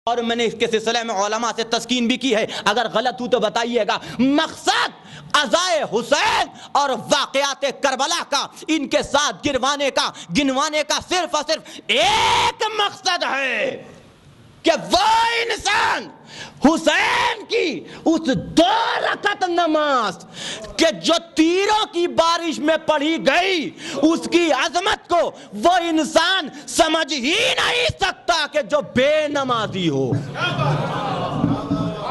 اور میں نے اس کے سلسلے میں علماء سے تسکین بھی کی ہے، اگر غلط ہوں تو بتائیے گا۔ مقصد عزائے حسین اور واقعات کربلا کا ان کے ساتھ گنوانے کا صرف اور صرف ایک مقصد ہے کہ وہ انسان حسین کی اس 2 رکعت نماز کہ جو تیروں کی بارش میں پڑھی گئی، اس کی عظمت کو وہ انسان سمجھ ہی نہیں سکتا کہ جو بے نمازی ہو،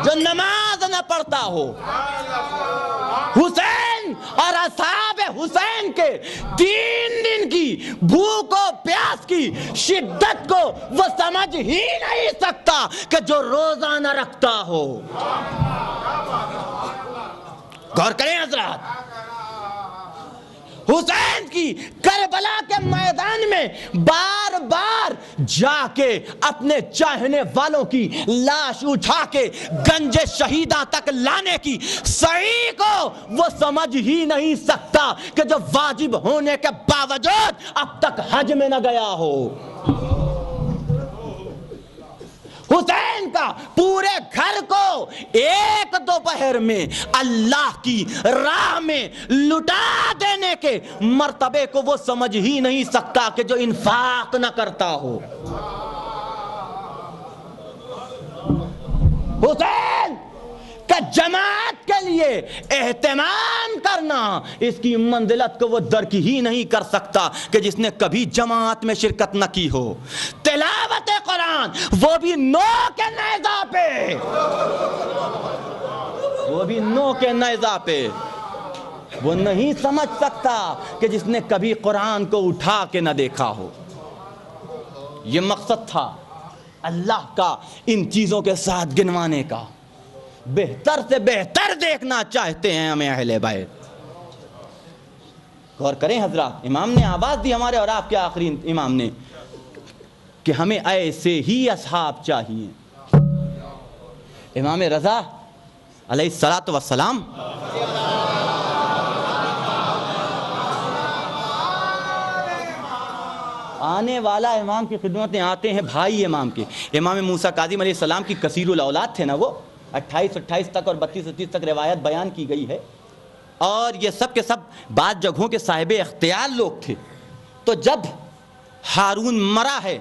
جو نماز نہ پڑھتا ہو۔ حسین اور اصحاب حسین کے 3 دن کی بھوک و پیاس کی شدت کو وہ سمجھ ہی نہیں سکتا کہ جو روزہ نہ رکھتا ہو۔ غور کریں حضرات، حسین کی کربلا کے میدان میں بار بار جا کے اپنے چاہنے والوں کی لاش اٹھا کے گنج شہیدہ تک لانے کی سعی کو وہ سمجھ ہی نہیں سکتا کہ جو واجب ہونے کے باوجود اب تک حج میں نہ گیا ہو۔ حسین کا پورے گھر کو ایک دوپہر میں اللہ کی راہ میں لٹا دینے کے مرتبے کو وہ سمجھ ہی نہیں سکتا کہ جو انفاق نہ کرتا ہو۔ حسین کا جماعت کے لیے اہتمام کرنا، اس کی منزلت کو وہ درک ہی نہیں کر سکتا کہ جس نے کبھی جماعت میں شرکت نہ کی ہو۔ تلاوت قرآن وہ بھی 9 کے نیزہ پہ، وہ بھی 9 کے نیزہ پہ وہ نہیں سمجھ سکتا کہ جس نے کبھی قرآن کو اٹھا کے نہ دیکھا ہو۔ یہ مقصد تھا اللہ کا ان چیزوں کے ساتھ گنوانے کا۔ بہتر سے بہتر دیکھنا چاہتے ہیں ہمیں اہل بیت۔ غور کریں حضرات، امام نے آواز دی ہمارے اور آپ کے آخری امام نے کہ ہمیں ایسے ہی اصحاب چاہیے۔ امام رضا علیہ الصلاۃ والسلام آنے والا امام کی خدمت میں آتے ہیں بھائی امام کے، امام موسیٰ کاظم علیہ السلام کی کثیر الاولاد تھے نا، وہ 28 تک اور 32 تک روایت بیان کی گئی ہے، اور یہ سب کے سب بعض جگہوں کے صاحب اختیار لوگ تھے۔ تو جب ہارون مرا ہے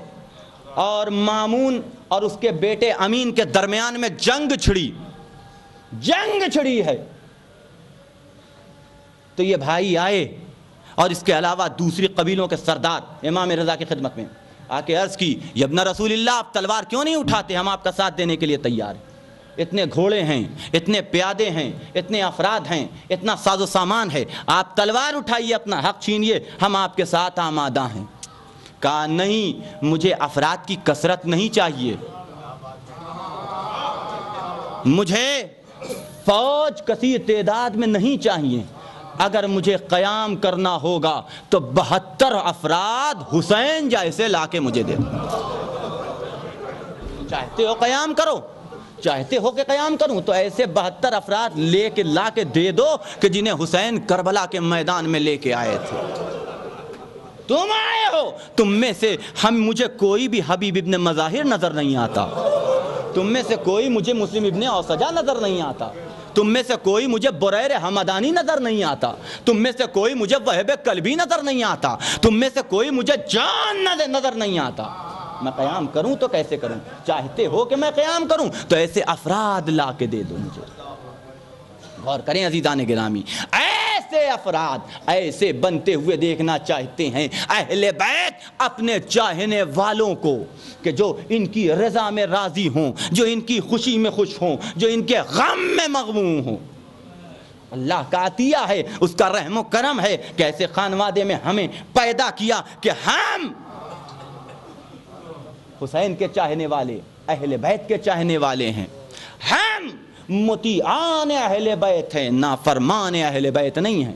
اور مامون اور اس کے بیٹے امین کے درمیان میں جنگ چھڑی ہے، تو یہ بھائی آئے اور اس کے علاوہ دوسری قبیلوں کے سردار امام رضا کی خدمت میں آ کے عرض کی، یا ابن رسول اللہ آپ تلوار کیوں نہیں اٹھاتے، ہم آپ کا ساتھ دینے کے لیے تیار ہیں۔ اتنے گھوڑے ہیں، اتنے پیادے ہیں، اتنے افراد ہیں، اتنا ساز و سامان ہے، آپ تلوار اٹھائیے، اپنا حق چھینیے، ہم آپ کے ساتھ آمادہ ہیں۔ کہا نہیں، مجھے افراد کی کثرت نہیں چاہیے، مجھے فوج کثیر تعداد میں نہیں چاہیے، اگر مجھے قیام کرنا ہوگا تو 72 افراد حسین جیسے لا کے مجھے دے دو۔ چاہتے ہو قیام کرو، چاہتے ہو کہ قیام کروں تو ایسے 72 افراد لے کے لا کے دے دو کہ جنہیں حسین کربلا کے میدان میں لے کے آئے تھے۔ تم آئے ہو، تم میں سے مجھے کوئی بھی حبیب ابن مظاہر نظر نہیں آتا، تم میں سے کوئی مجھے مسلم ابن اوسجا نظر نہیں آتا، تم میں سے کوئی مجھے بریر حمدانی نظر نہیں آتا، تم میں سے کوئی مجھے وہب کلبی نظر نہیں آتا، تم میں سے کوئی مجھے جان نظر نہیں آتا۔ میں قیام کروں تو کیسے کروں؟ چاہتے ہو کہ میں قیام کروں تو ایسے افراد لا کے دے دو مجھے۔ غور کریں عزیزان گرامی، ایسے افراد ایسے بنتے ہوئے دیکھنا چاہتے ہیں اہل بیت اپنے چاہنے والوں کو، کہ جو ان کی رضا میں راضی ہوں، جو ان کی خوشی میں خوش ہوں، جو ان کے غم میں مغموم ہوں۔ اللہ کا عطیہ ہے، اس کا رحم و کرم ہے کہ ایسے خانوادے میں ہمیں پیدا کیا کہ ہم حسین کے چاہنے والے، اہل بیت کے چاہنے والے ہیں، ہم مطیعان اہل بیت ہیں، نافرمان اہل بیت نہیں ہیں۔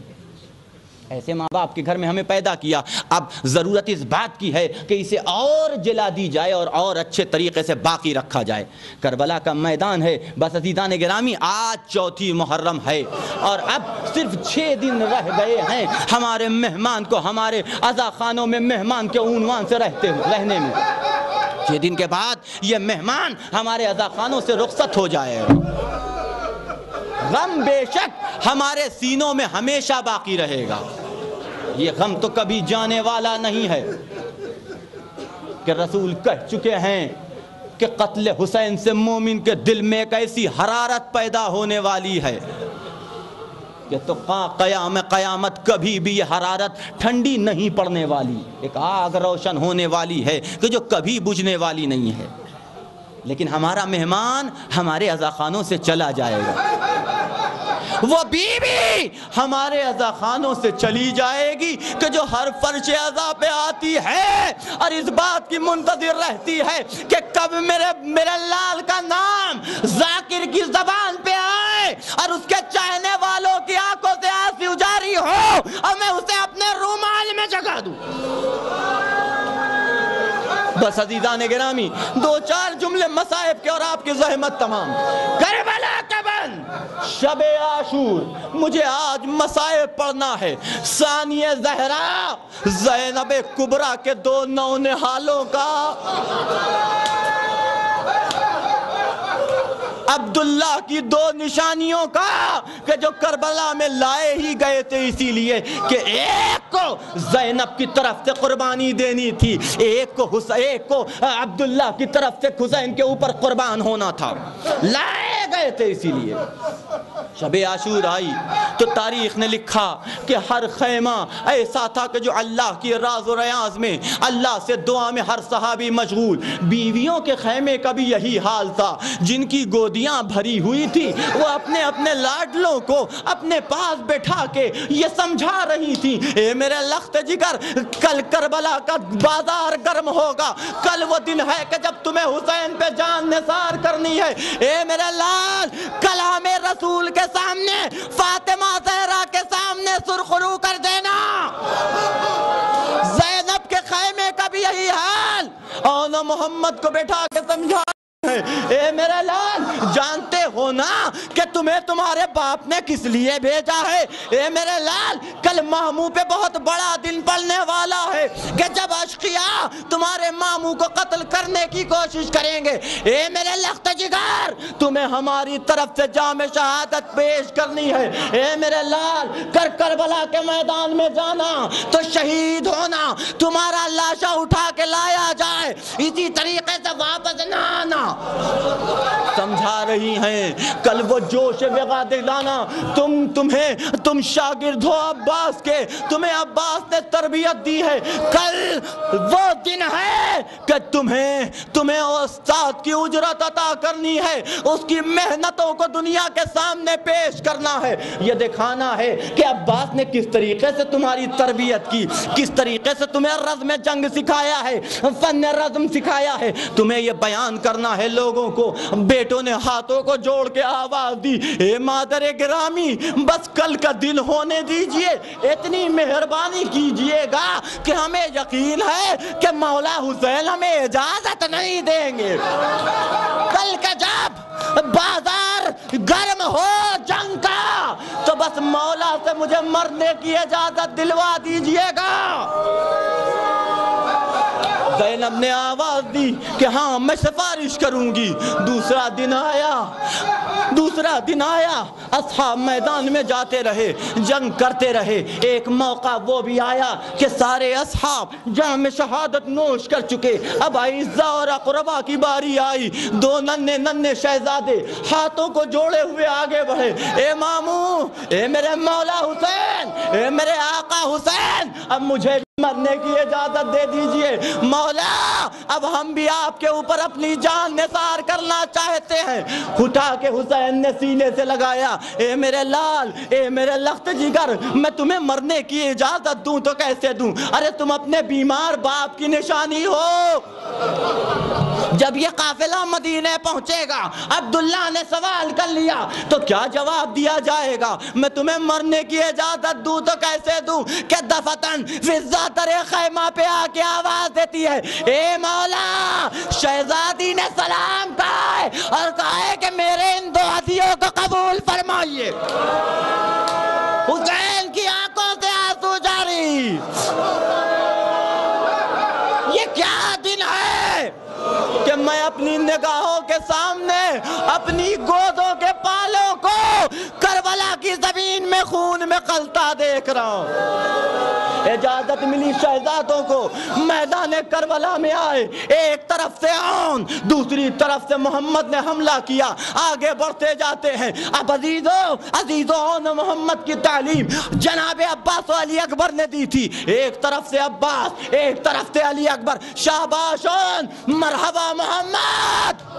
ایسے ماں باپ کے گھر میں ہمیں پیدا کیا، اب ضرورت اس بات کی ہے کہ اسے اور جلا دی جائے اور اچھے طریقے سے باقی رکھا جائے۔ کربلا کا میدان ہے، بس عزیزان گرامی آج 4 محرم ہے اور اب صرف 6 دن رہ گئے ہیں ہمارے مہمان کو ہمارے عزا خانوں میں مہمان کے عنوان سے رہنے میں۔ 6 دن کے بعد یہ مہمان ہمارے عزاخانوں سے رخصت ہو جائے گا۔ غم بے شک ہمارے سینوں میں ہمیشہ باقی رہے گا، یہ غم تو کبھی جانے والا نہیں ہے کہ رسول کہہ چکے ہیں کہ قتل حسین سے مومن کے دل میں ایک ایسی حرارت پیدا ہونے والی ہے کہ تو قیامت کبھی بھی یہ حرارت ٹھنڈی نہیں پڑنے والی، ایک آگ روشن ہونے والی ہے کہ جو کبھی بجھنے والی نہیں ہے۔ لیکن ہمارا مہمان ہمارے عزاخانوں سے چلا جائے گا، وہ بیوی ہمارے عزاخانوں سے چلی جائے گی کہ جو ہر فرش عزا پہ آتی ہے اور اس بات کی منتظر رہتی ہے کہ کب میرے لال کا نام ذاکر کی زبان پہ آئے اور اس کے چاہنے والوں کی آنکھوں سے آنسو جاری ہو اور میں اسے اپنے رومال میں جگا دوں۔ بس عزیزان گرامی، 2-4 جملے مصائب کے اور آپ کی زحمت تمام۔ کربلا کا بند، شب عاشور، مجھے آج مصائب پڑھنا ہے۔ ثانیہ زہرا، زینب کبریٰ کے 2 نونہالوں کا، عبداللہ کی 2 نشانیوں کا کہ جو کربلا میں لائے ہی گئے تھے اسی لیے کہ ایک کو زینب کی طرف سے قربانی دینی تھی، ایک کو عبداللہ کی طرف سے حسین کے اوپر قربان ہونا تھا، لائے گئے تھے اسی لیے۔ شب عاشور آئی تو تاریخ نے لکھا کہ ہر خیمہ ایسا تھا کہ جو اللہ کی راز و ریاض میں، اللہ سے دعا میں ہر صحابی مشغول۔ بیویوں کے خیمے کا بھی یہی حال تھا، جن کی گودیاں بھری ہوئی تھی وہ اپنے اپنے لاڈلوں کو اپنے پاس بٹھا کے یہ سمجھا رہی تھی، اے میرے لخت جگر، کل کربلا کا بازار گرم ہوگا، کل وہ دن ہے کہ جب تمہیں حسین پہ جان نثار کرنی ہے، اے میرے لال کلام رسول کے سامنے، فاطمہ زہرا کے سامنے سرخرو کر دینا۔ زینب کے خیمے کا بھی یہی حال، اور محمد کو بیٹھا کے سمجھا، اے میرے لال جانتے ہو نا کہ تمہیں تمہارے باپ نے کس لیے بھیجا ہے، اے میرے لال کل ماموں پہ بہت بڑا دن پڑنے والا ہے کہ جب اشقیاء تمہارے ماموں کو قتل کرنے کی کوشش کریں گے، اے میرے لخت جگر تمہیں ہماری طرف سے جام شہادت پیش کرنی ہے، اے میرے لال کربلا کے میدان میں جانا تو شہید ہونا، تمہارا لاشا اٹھا کے لایا جائے، اسی طریقے سے واپس نہ آنا۔ سمجھا رہی ہیں کل وہ جوش وغا دلانا، تم شاگرد ہو عباس کے، تمہیں عباس نے تربیت دی ہے، کل وہ دن ہے کہ تمہیں استاد کی اجرت عطا کرنی ہے، اس کی محنتوں کو دنیا کے سامنے پیش کرنا ہے، یہ دکھانا ہے کہ عباس نے کس طریقے سے تمہاری تربیت کی، کس طریقے سے تمہیں رزم جنگ سکھایا ہے، فن رزم سکھایا ہے، تمہیں یہ بیان کرنا ہے لوگوں کو۔ بیٹوں نے ہاتھوں کو جوڑ کے آواز دی، اے مادر گرامی بس کل کا دن ہونے دیجئے، اتنی مہربانی کیجئے گا کہ ہمیں یقین ہے کہ مولا حسین ہمیں اجازت نہیں دیں گے، کل کا جب بازار گرم ہو جنگ کا تو بس مولا سے مجھے مرنے کی اجازت دلوا دیجئے گا۔ زینب نے آواز دی کہ ہاں میں سفارش کروں گی۔ دوسرا دن آیا، اصحاب میدان میں جاتے رہے، جنگ کرتے رہے، ایک موقع وہ بھی آیا کہ سارے اصحاب جام شہادت نوش کر چکے، اب عزہ اور اقربا کی باری آئی، 2 ننھے شہزادے ہاتھوں کو جوڑے ہوئے آگے بڑھے، اے ماموں، اے میرے مولا حسین، اے میرے آقا حسین، اب مجھے مرنے کی اجازت دے دیجئے، مولا اب ہم بھی آپ کے اوپر اپنی جان نثار کرنا چاہتے ہیں۔ اٹھا کے حسین نے سینے سے لگایا، اے میرے لال، اے میرے لخت جگر، میں تمہیں مرنے کی اجازت دوں تو کیسے دوں، ارے تم اپنے بیمار باپ کی نشانی ہو۔ جب یہ قافلہ مدینے پہنچے گا، عبداللہ نے سوال کر لیا تو کیا جواب دیا جائے گا، میں تمہیں مرنے کی اجازت دوں تو کیسے دوں کہ دفتن فضا ترے خیمہ پہ آ کے آواز دیتی ہے، اے مولا شہزادی نے سلام کہا ہے اور کہا ہے کہ میرے ان 2 ہدیوں کو قبول فرمائیے۔ حسین کی آنکھوں سے آنسو جاری، یہ کیا دن ہے، میں اپنی نگاہوں کے سامنے اپنی گودوں کے پالوں کو کربلا کی زمین میں خون میں غلطہ دیکھ رہا ہوں۔ اجازت ملی شہزادوں کو میدان کربلا میں آئے، ایک طرف سے عون دوسری طرف سے محمد نے حملہ کیا، آگے بڑھتے جاتے ہیں۔ اب عزیزوں محمد کی تعلیم جناب عباس و علی اکبر نے دی تھی، ایک طرف سے عباس ایک طرف سے علی اکبر، شاباش مرحبا محمد۔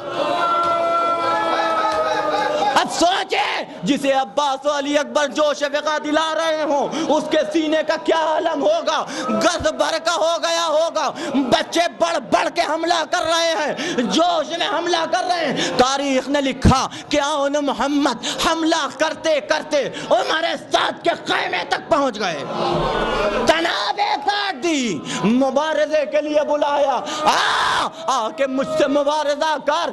اب سوچیں جسے عباس و علی اکبر جوش وقع دلا رہے ہوں اس کے سینے کا کیا عالم ہوگا، گرد بھر کا ہو گیا ہوگا۔ بچے بڑھ بڑھ کے حملہ کر رہے ہیں، جوش میں حملہ کر رہے ہیں۔ تاریخ نے لکھا کہ آن محمد حملہ کرتے کرتے عمر سعد کے خیمے تک پہنچ گئے، تنابیں کاٹ دی، مبارزے کے لیے بلایا، آ کے مجھ سے مبارزہ کر،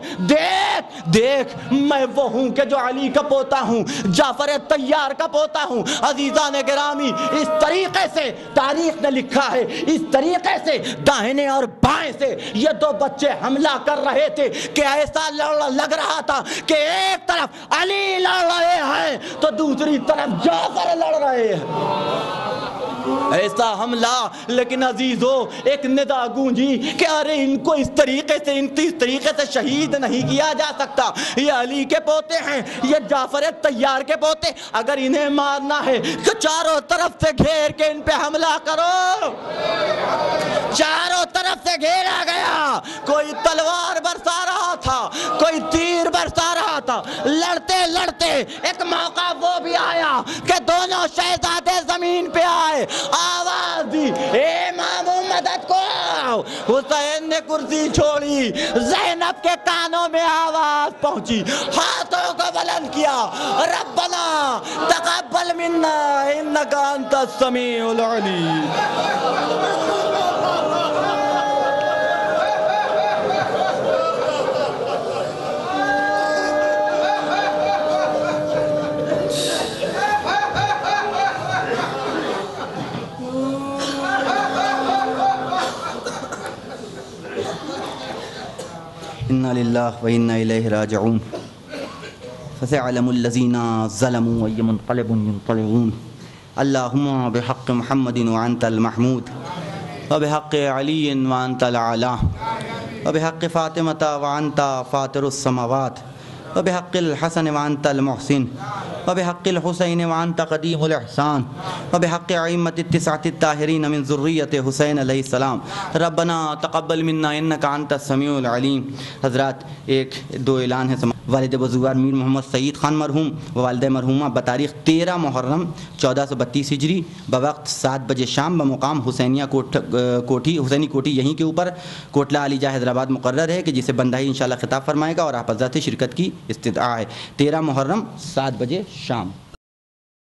دیکھ میں وہ ہوں کہ جو علی کا پوتا ہوں، جعفر طیار کا پوتا ہوں۔ عزیزان گرامی، اس طریقے سے تاریخ نے لکھا ہے، اس طریقے سے داہنے اور بائیں سے یہ دو بچے حملہ کر رہے تھے کہ ایسا لگ رہا تھا کہ ایک طرف علی لڑ رہے ہیں تو دوسری طرف جعفر لڑ رہے ہیں۔ ایسا حملہ، لیکن عزیزو ایک ندا گونجی کہ ارے ان کو اس طریقے سے شہید نہیں کیا جا سکتا، یہ علی کے پوتے ہیں، یہ جعفر طیار کے پوتے، اگر انہیں مارنا ہے تو چاروں طرف سے گھیر کے ان پہ حملہ کرو۔ چاروں طرف سے گھیرا گیا، کوئی تلوار برسا رہا تھا، کوئی تیر برسا رہا تھا، لڑتے لڑتے ایک موقع وہ بھی آیا کہ دونوں شہزادے زمین پہ آئے، آواز دی اے ماموں مدد کو۔ حسین نے کرسی چھوڑی، زینب کے کانوں میں آواز پہنچی، ہاتھوں کو بلند کیا، ربنا تقبل منا انک انت السمیع العلیم۔ انا للہ و انا الیہ راجعون فسيعلم الذين ظلموا أي منقلب ينقلبون اللهم بحق محمد وأنت المحمود وبحق علي وأنت الأعلى وبحق فاطمة وأنت فاطر السماوات وبحق الحسن وأنت المحسن وبحق الحسين وأنت قديم الإحسان وبحق أئمة التسعة الطاهرين من ذرية حسین علیہ السلام ربنا تقبل منا انك انت السمیع العلیم۔ حضرات ایک دو اعلان ہے۔ والد بزرگوار میر محمد سعید خان مرحوم و والدہ مرحومہ بتاریخ 13 محرم 1432 ہجری بوقت 7 بجے شام بمقام حسینیہ حسینی کوٹھی یہیں کے اوپر کوٹلہ علی جاہ حیدرآباد مقرر ہے کہ جسے بندائی انشاءاللہ خطاب فرمائے گا اور آپ حضرات شرکت کی استدعا ہے۔ 13 محرم 7 بجے شام۔